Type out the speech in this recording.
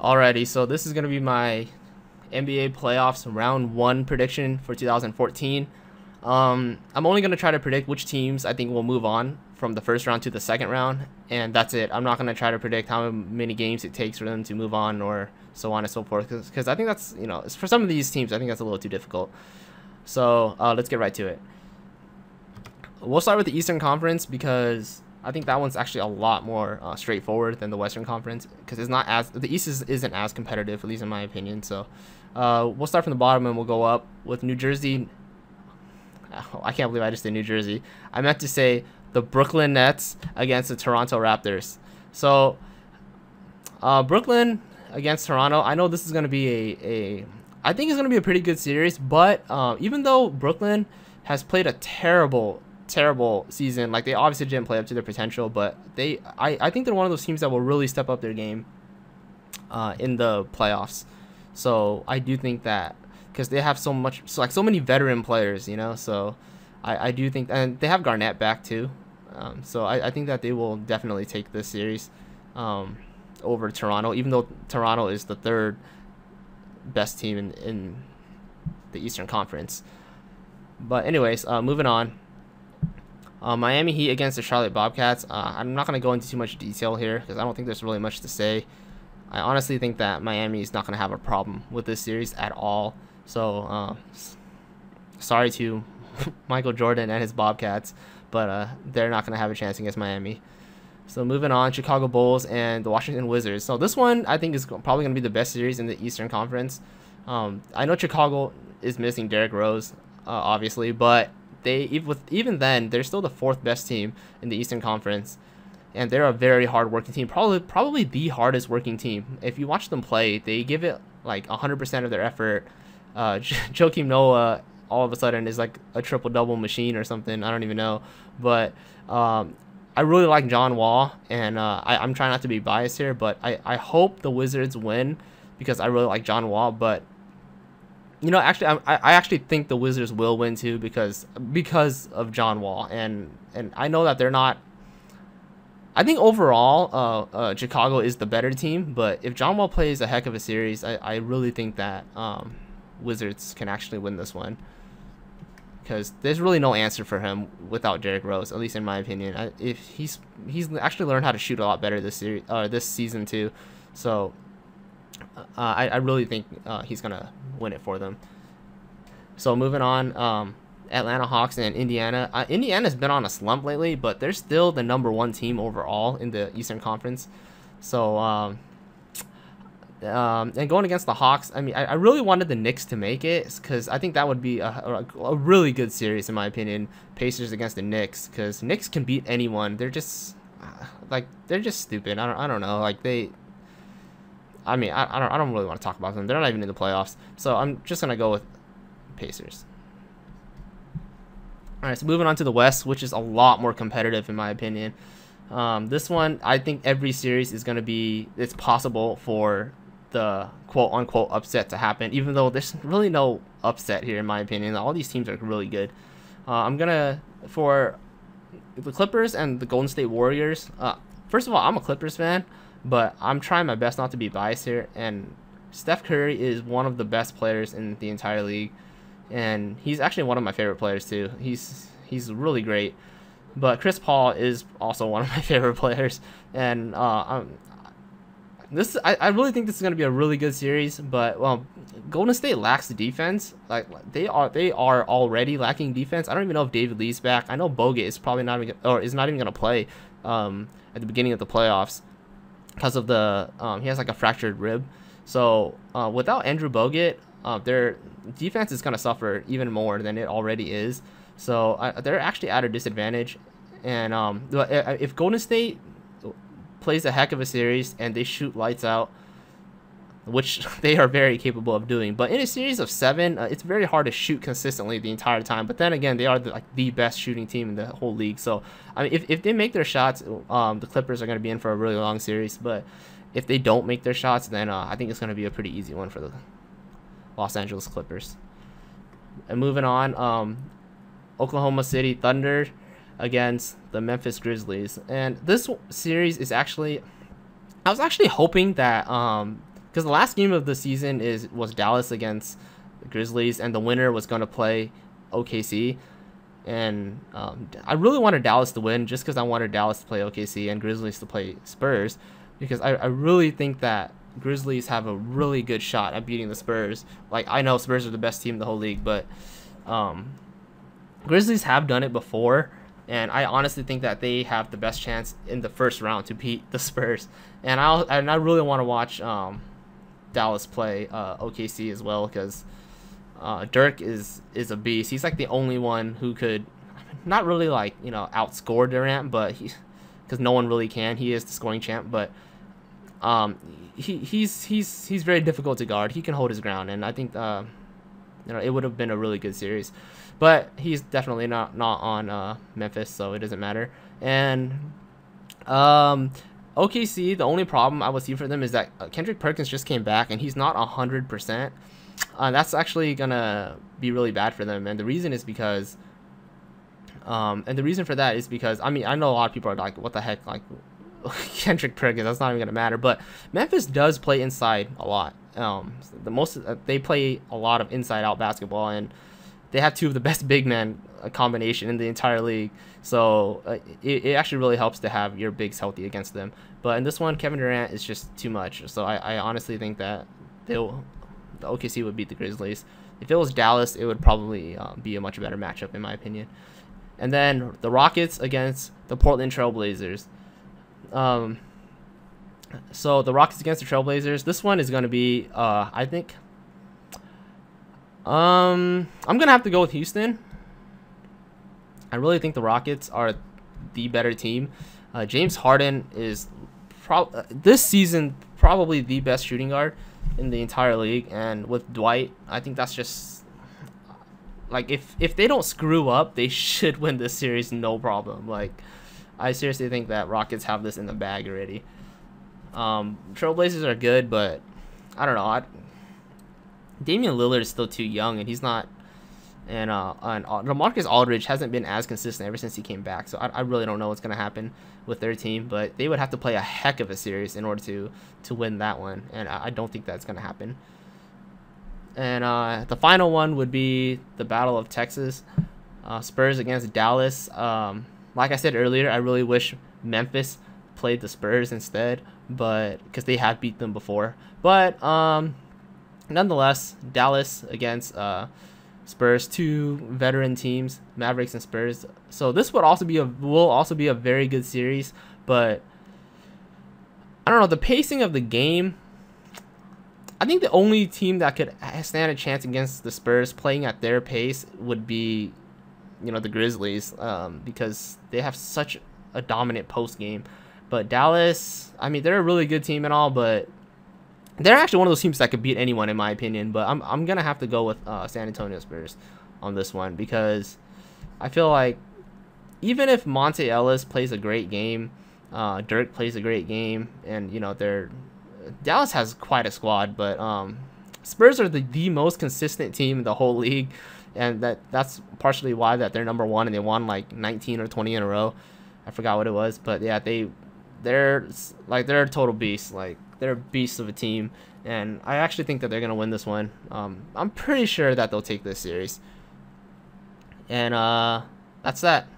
Alrighty, so this is going to be my NBA playoffs round 1 prediction for 2014. I'm only going to try to predict which teams I think will move on from the first round to the second round, and that's it. I'm not going to try to predict how many games it takes for them to move on or so on and so forth, because I think that's, for some of these teams, I think that's a little too difficult. So let's get right to it. We'll start with the Eastern Conference because I think that one's actually a lot more straightforward than the Western Conference, because the East isn't as competitive, at least in my opinion. So we'll start from the bottom and we'll go up with New Jersey. Oh, I can't believe I just did New Jersey. I meant to say the Brooklyn Nets against the Toronto Raptors. So Brooklyn against Toronto. I know this is going to be I think it's going to be a pretty good series, but even though Brooklyn has played a terrible season, like they obviously didn't play up to their potential, but I think they're one of those teams that will really step up their game in the playoffs. So I do think that, because they have so many veteran players, so I do think, and they have Garnett back too, so I think that they will definitely take this series over Toronto, even though Toronto is the third best team in the Eastern Conference. But anyways, moving on. Miami Heat against the Charlotte Bobcats. I'm not going to go into too much detail here because I don't think there's really much to say. I honestly think that Miami is not going to have a problem with this series at all. So sorry to Michael Jordan and his Bobcats, but they're not going to have a chance against Miami. So moving on, Chicago Bulls and the Washington Wizards. So this one I think is probably going to be the best series in the Eastern Conference. I know Chicago is missing Derrick Rose, obviously, but even then they're still the fourth best team in the Eastern Conference, and they're a very hard working team, probably the hardest working team. If you watch them play, they give it like 100% of their effort. Joakim Noah all of a sudden is like a triple-double machine or something. I don't even know, but I really like John Wall, and I'm trying not to be biased here, but I hope the Wizards win because I really like John Wall. But actually, I actually think the Wizards will win too because of John Wall, and I know that they're not. I think overall, Chicago is the better team, but if John Wall plays a heck of a series, I really think that Wizards can actually win this one, because there's really no answer for him without Derrick Rose, at least in my opinion. If he's actually learned how to shoot a lot better this season too, so I really think he's gonna win it for them. So moving on, Atlanta Hawks and Indiana. Indiana's been on a slump lately, but they're still the #1 team overall in the Eastern Conference. So and going against the Hawks, I mean, I really wanted the Knicks to make it because I think that would be a really good series in my opinion. Pacers against the Knicks, because Knicks can beat anyone. They're just they're just stupid. I don't know. Like I don't really want to talk about them. They're not even in the playoffs. So I'm just gonna go with Pacers. All right, so moving on to the West, which is a lot more competitive in my opinion. This one, I think every series is gonna be. It's possible for the quote-unquote upset to happen, even though there's really no upset here in my opinion. All these teams are really good. For the Clippers and the Golden State Warriors. First of all, I'm a Clippers fan, but I'm trying my best not to be biased here. And Steph Curry is one of the best players in the entire league, and he's actually one of my favorite players too. He's really great. But Chris Paul is also one of my favorite players, and I really think this is going to be a really good series. But Golden State lacks the defense. Like they are already lacking defense. I don't even know if David Lee's back. I know Bogut is probably not even going to play at the beginning of the playoffs because of the he has like a fractured rib. So without Andrew Bogut, their defense is going to suffer even more than it already is. So they're actually at a disadvantage. And if Golden State plays a heck of a series and they shoot lights out, which they are very capable of doing, but in a series of 7, it's very hard to shoot consistently the entire time. But then again, they are the best shooting team in the whole league. So I mean, if they make their shots, the Clippers are going to be in for a really long series. But if they don't make their shots, then I think it's going to be a pretty easy one for the Los Angeles Clippers. And moving on, Oklahoma City Thunder against the Memphis Grizzlies. And this series is actually, I was actually hoping that because the last game of the season was Dallas against the Grizzlies, and the winner was going to play OKC. And I really wanted Dallas to win just because I wanted Dallas to play OKC and Grizzlies to play Spurs, because I really think that Grizzlies have a really good shot at beating the Spurs. Like, I know Spurs are the best team in the whole league, but Grizzlies have done it before, and I honestly think that they have the best chance in the first round to beat the Spurs. And I really want to watch Dallas play OKC as well, because Dirk is a beast. He's like the only one who could, not really like, you know, outscore Durant, but because no one really can. He is the scoring champ, but he's very difficult to guard. He can hold his ground, and I think you know, it would have been a really good series. But he's definitely not on Memphis, so it doesn't matter. And OKC, the only problem I would see for them is that Kendrick Perkins just came back, and he's not 100%. That's actually gonna be really bad for them, and the reason is because the reason for that is because, I mean, I know a lot of people are like, what the heck, like, Kendrick Perkins, that's not even gonna matter. But Memphis does play inside a lot. They play a lot of inside out basketball, and they have two of the best big man combination in the entire league. So it actually really helps to have your bigs healthy against them. But in this one, Kevin Durant is just too much. So I honestly think that the OKC would beat the Grizzlies. If it was Dallas, it would probably be a much better matchup, in my opinion. And then the Rockets against the Portland Trailblazers. So the Rockets against the Trailblazers. This one is going to be, I think, I'm going to have to go with Houston. I really think the Rockets are the better team. James Harden is this season probably the best shooting guard in the entire league, and with Dwight, I think that's just like, if they don't screw up, they should win this series no problem. Like, I seriously think that Rockets have this in the bag already. Trailblazers are good, but I don't know. Damian Lillard is still too young, and he's not. And LaMarcus Aldridge hasn't been as consistent ever since he came back. So I really don't know what's gonna happen with their team, but they would have to play a heck of a series in order to win that one, and I don't think that's gonna happen. And the final one would be the Battle of Texas, Spurs against Dallas. Like I said earlier, I really wish Memphis played the Spurs instead, but because they have beat them before. But nonetheless, Dallas against Spurs, two veteran teams, Mavericks and Spurs. So this will also be a very good series, but I don't know, the pacing of the game. I think the only team that could stand a chance against the Spurs playing at their pace would be, you know, the Grizzlies, because they have such a dominant post game. But Dallas, I mean, they're a really good team and all, but they're actually one of those teams that could beat anyone, in my opinion. But I'm gonna have to go with San Antonio Spurs on this one, because I feel like even if Monte Ellis plays a great game, Dirk plays a great game, and you know, Dallas has quite a squad, but Spurs are the most consistent team in the whole league, and that's partially why that they're number one, and they won like 19 or 20 in a row. I forgot what it was, but yeah, they're a total beast. Like, they're beasts of a team, and I actually think that they're gonna win this one. I'm pretty sure that they'll take this series, and that's that.